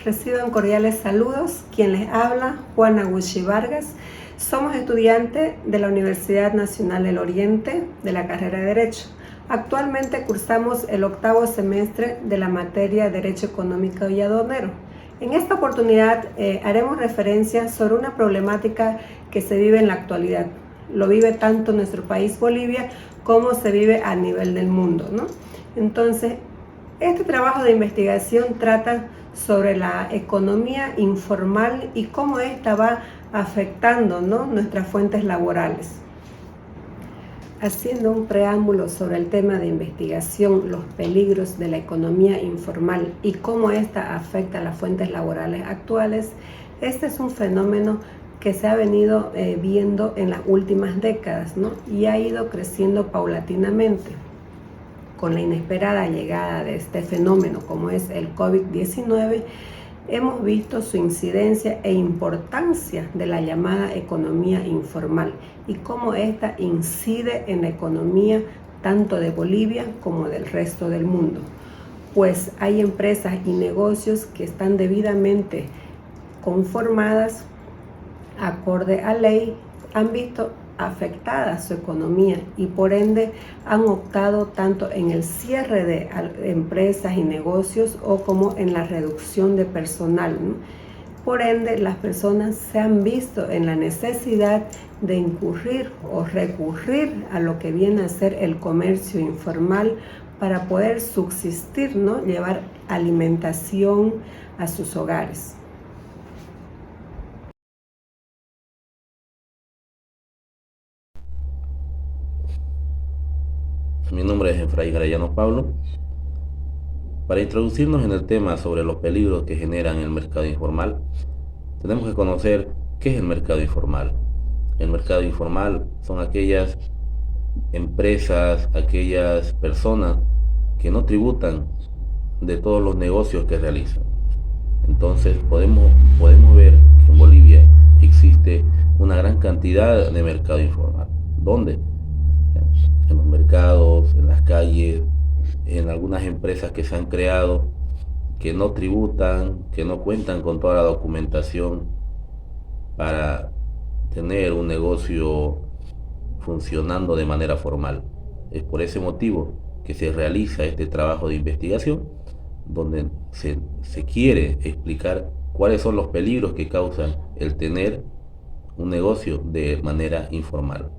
Reciban cordiales saludos. Quien les habla, Juana Gucci Vargas. Somos estudiantes de la Universidad Nacional del Oriente de la carrera de Derecho. Actualmente cursamos el 8º semestre de la materia Derecho Económico y Aduanero. En esta oportunidad haremos referencia sobre una problemática que se vive en la actualidad. Lo vive tanto nuestro país Bolivia como se vive a nivel del mundo, ¿no? Entonces, este trabajo de investigación trata sobre la economía informal y cómo esta va afectando, ¿no?, nuestras fuentes laborales. Haciendo un preámbulo sobre el tema de investigación, los peligros de la economía informal y cómo esta afecta a las fuentes laborales actuales, este es un fenómeno que se ha venido viendo en las últimas décadas, ¿no?, y ha ido creciendo paulatinamente. Con la inesperada llegada de este fenómeno como es el COVID-19, hemos visto su incidencia e importancia de la llamada economía informal y cómo esta incide en la economía tanto de Bolivia como del resto del mundo. Pues hay empresas y negocios que están debidamente conformadas, acorde a ley, han visto afectada su economía y por ende han optado tanto en el cierre de empresas y negocios o como en la reducción de personal, ¿no? Por ende, las personas se han visto en la necesidad de incurrir o recurrir a lo que viene a ser el comercio informal para poder subsistir, ¿no?, llevar alimentación a sus hogares. Mi nombre es Efraín Arellano Pablo. Para introducirnos en el tema sobre los peligros que generan el mercado informal, tenemos que conocer qué es el mercado informal. El mercado informal son aquellas empresas, aquellas personas que no tributan de todos los negocios que realizan. Entonces podemos ver que en Bolivia existe una gran cantidad de mercado informal. ¿Dónde? En los mercados, en las calles, en algunas empresas que se han creado, que no tributan, que no cuentan con toda la documentación para tener un negocio funcionando de manera formal. Es por ese motivo que se realiza este trabajo de investigación, donde se quiere explicar cuáles son los peligros que causan el tener un negocio de manera informal.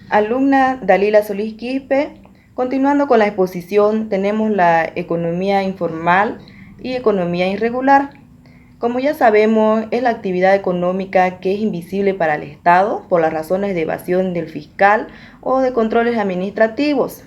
Alumna Dalila Solís Quispe, continuando con la exposición, tenemos la economía informal y economía irregular. Como ya sabemos, es la actividad económica que es invisible para el Estado por las razones de evasión del fiscal o de controles administrativos.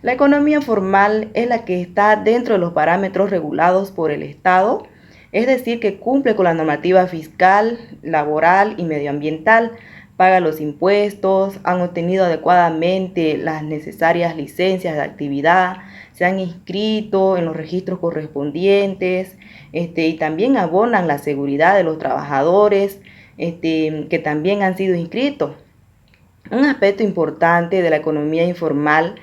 La economía formal es la que está dentro de los parámetros regulados por el Estado, es decir, que cumple con la normativa fiscal, laboral y medioambiental, paga los impuestos, han obtenido adecuadamente las necesarias licencias de actividad, se han inscrito en los registros correspondientes, y también abonan la seguridad de los trabajadores, que también han sido inscritos. Un aspecto importante de la economía informal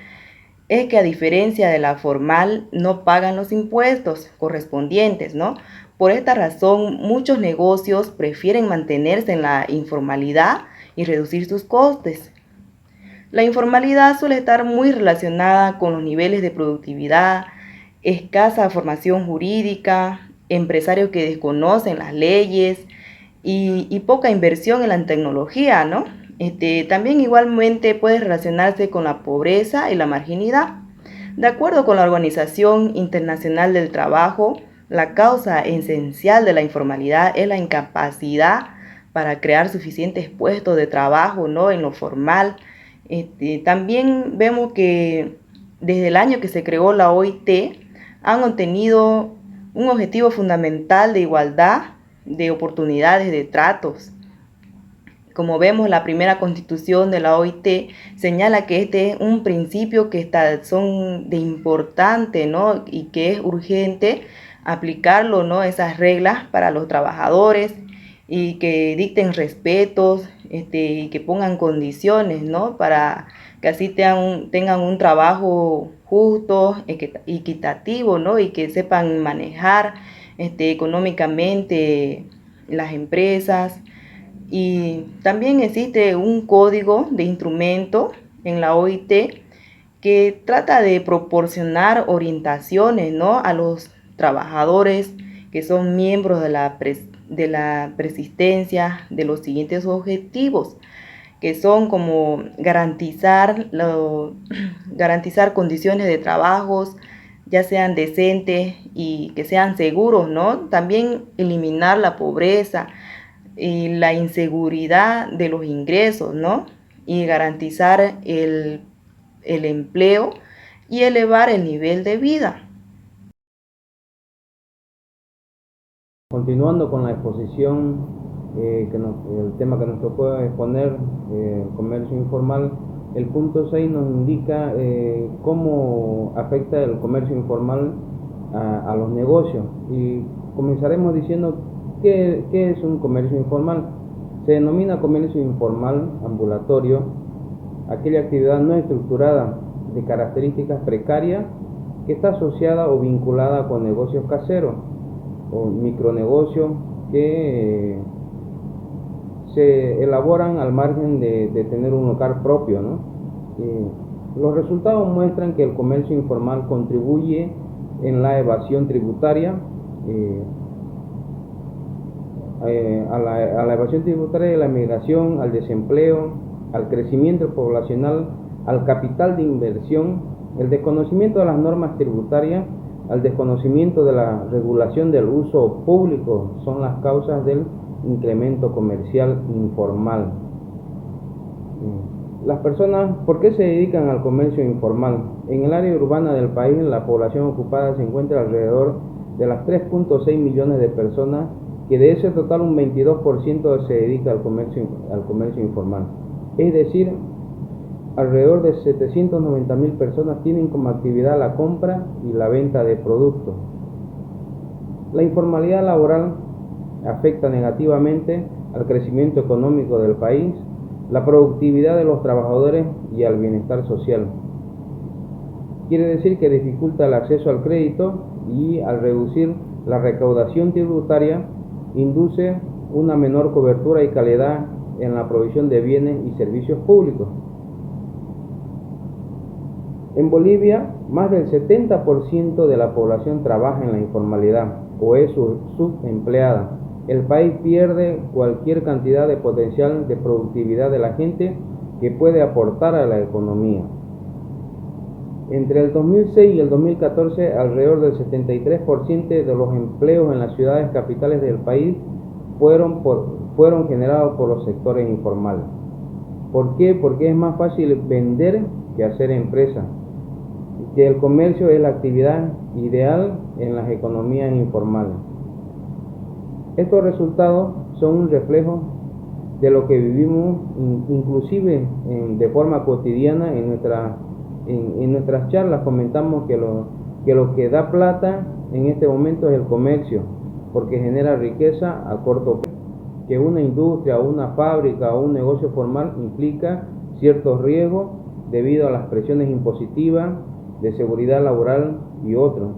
es que, a diferencia de la formal, no pagan los impuestos correspondientes, ¿no? Por esta razón, muchos negocios prefieren mantenerse en la informalidad y reducir sus costes. La informalidad suele estar muy relacionada con los niveles de productividad, escasa formación jurídica, empresarios que desconocen las leyes y poca inversión en la tecnología, ¿no? También igualmente puede relacionarse con la pobreza y la marginalidad. De acuerdo con la Organización Internacional del Trabajo, la causa esencial de la informalidad es la incapacidad para crear suficientes puestos de trabajo, ¿no?, en lo formal. También vemos que desde el año que se creó la OIT han obtenido un objetivo fundamental de igualdad de oportunidades de tratos. Como vemos, la primera constitución de la OIT señala que este es un principio que son de importante, ¿no?, y que es urgente aplicarlo, ¿no?, esas reglas para los trabajadores, y que dicten respetos, y que pongan condiciones, ¿no?, para que así tengan un trabajo justo, equitativo, ¿no? Y que sepan manejar económicamente las empresas. Y también existe un código de instrumento en la OIT que trata de proporcionar orientaciones, ¿no?, a los trabajadores que son miembros de la persistencia de los siguientes objetivos, que son como garantizar condiciones de trabajos, ya sean decentes y que sean seguros, ¿no? También eliminar la pobreza y la inseguridad de los ingresos, ¿no? Y garantizar el empleo y elevar el nivel de vida. Continuando con la exposición, el tema que nos tocó exponer, el comercio informal, el punto 6 nos indica cómo afecta el comercio informal a los negocios. Y comenzaremos diciendo qué es un comercio informal. Se denomina comercio informal ambulatorio aquella actividad no estructurada de características precarias que está asociada o vinculada con negocios caseros o micronegocios que se elaboran al margen de tener un local propio, ¿no? Los resultados muestran que el comercio informal contribuye en la evasión tributaria, a la evasión tributaria de la migración, al desempleo, al crecimiento poblacional, al capital de inversión, el desconocimiento de las normas tributarias, al desconocimiento de la regulación del uso público son las causas del incremento comercial informal. Las personas, ¿por qué se dedican al comercio informal? En el área urbana del país, la población ocupada se encuentra alrededor de las 3.6 millones de personas, que de ese total un 22% se dedica al comercio informal. Es decir, alrededor de 790.000 personas tienen como actividad la compra y la venta de productos. La informalidad laboral afecta negativamente al crecimiento económico del país, la productividad de los trabajadores y al bienestar social. Quiere decir que dificulta el acceso al crédito y al reducir la recaudación tributaria induce una menor cobertura y calidad en la provisión de bienes y servicios públicos. En Bolivia, más del 70% de la población trabaja en la informalidad o es subempleada. El país pierde cualquier cantidad de potencial de productividad de la gente que puede aportar a la economía. Entre el 2006 y el 2014, alrededor del 73% de los empleos en las ciudades capitales del país fueron generados por los sectores informales. ¿Por qué? Porque es más fácil vender que hacer empresa. Que el comercio es la actividad ideal en las economías informales. Estos resultados son un reflejo de lo que vivimos, inclusive de forma cotidiana en nuestras charlas comentamos que lo que da plata en este momento es el comercio, porque genera riqueza a corto plazo. Que una industria, una fábrica o un negocio formal implica ciertos riesgos debido a las presiones impositivas, de seguridad laboral y otros.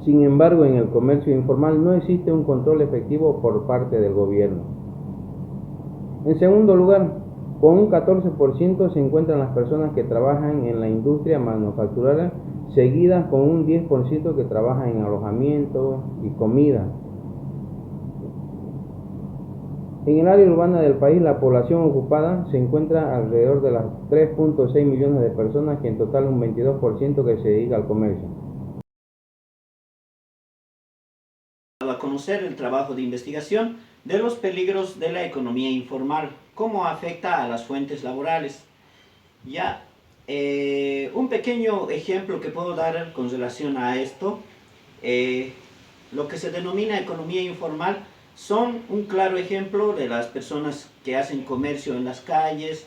Sin embargo, en el comercio informal no existe un control efectivo por parte del gobierno. En segundo lugar, con un 14% se encuentran las personas que trabajan en la industria manufacturera, seguidas con un 10% que trabaja en alojamiento y comida. En el área urbana del país, la población ocupada se encuentra alrededor de las 3.6 millones de personas, que en total un 22% que se dedica al comercio. A conocer el trabajo de investigación de los peligros de la economía informal, cómo afecta a las fuentes laborales. Un pequeño ejemplo que puedo dar con relación a esto, lo que se denomina economía informal son un claro ejemplo de las personas que hacen comercio en las calles,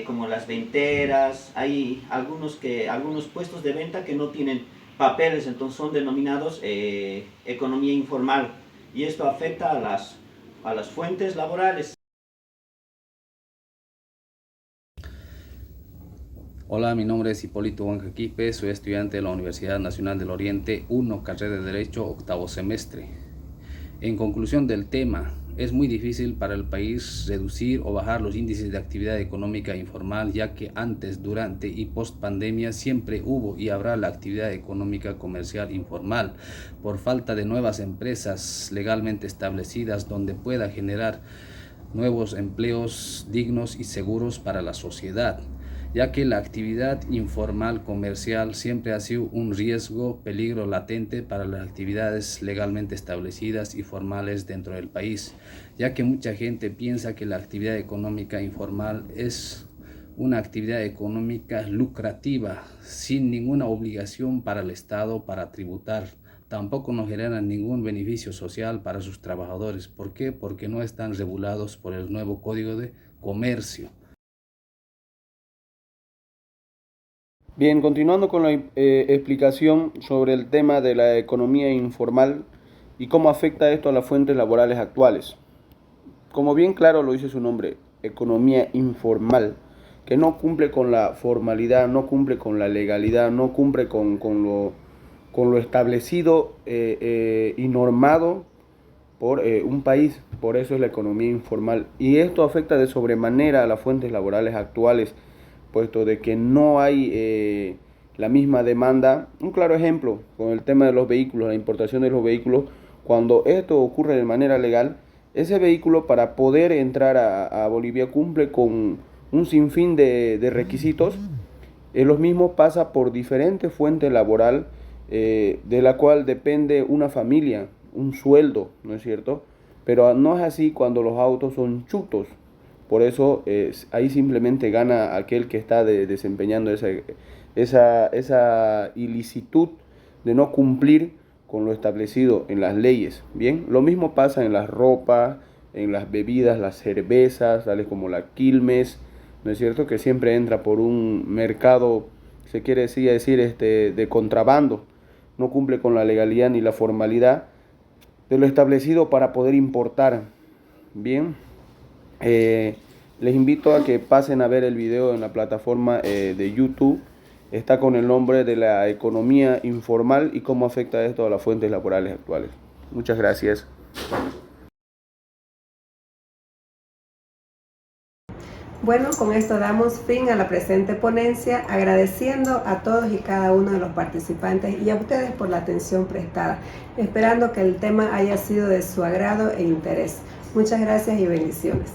como las venteras. Hay algunos puestos de venta que no tienen papeles, entonces son denominados economía informal, y esto afecta a las fuentes laborales. Hola, mi nombre es Hipólito Huanca Quispe, soy estudiante de la Universidad Nacional del Oriente 1, carrera de Derecho, octavo semestre. En conclusión del tema, es muy difícil para el país reducir o bajar los índices de actividad económica informal, ya que antes, durante y post pandemia siempre hubo y habrá la actividad económica comercial informal, por falta de nuevas empresas legalmente establecidas donde pueda generar nuevos empleos dignos y seguros para la sociedad, ya que la actividad informal comercial siempre ha sido un riesgo, peligro latente para las actividades legalmente establecidas y formales dentro del país, ya que mucha gente piensa que la actividad económica informal es una actividad económica lucrativa, sin ninguna obligación para el Estado para tributar. Tampoco no generan ningún beneficio social para sus trabajadores. ¿Por qué? Porque no están regulados por el nuevo Código de Comercio. Bien, continuando con la explicación sobre el tema de la economía informal y cómo afecta esto a las fuentes laborales actuales. Como bien claro lo dice su nombre, economía informal, que no cumple con la formalidad, no cumple con la legalidad, no cumple con lo establecido y normado por un país. Por eso es la economía informal. Y esto afecta de sobremanera a las fuentes laborales actuales, puesto de que no hay la misma demanda. Un claro ejemplo con el tema de los vehículos, la importación de los vehículos, cuando esto ocurre de manera legal, ese vehículo para poder entrar a Bolivia cumple con un sinfín de requisitos. Los mismos pasa por diferentes fuentes laboral de la cual depende una familia, un sueldo, ¿no es cierto? Pero no es así cuando los autos son chutos. Por eso ahí simplemente gana aquel que está desempeñando esa ilicitud de no cumplir con lo establecido en las leyes. Bien, lo mismo pasa en las ropas, en las bebidas, las cervezas, tales como la Quilmes, ¿no es cierto? Que siempre entra por un mercado, se quiere decir de contrabando, no cumple con la legalidad ni la formalidad de lo establecido para poder importar. Bien, les invito a que pasen a ver el video en la plataforma de YouTube. Está con el nombre de la economía informal y cómo afecta esto a las fuentes laborales actuales. Muchas gracias. Bueno, con esto damos fin a la presente ponencia, agradeciendo a todos y cada uno de los participantes y a ustedes por la atención prestada, esperando que el tema haya sido de su agrado e interés. Muchas gracias y bendiciones.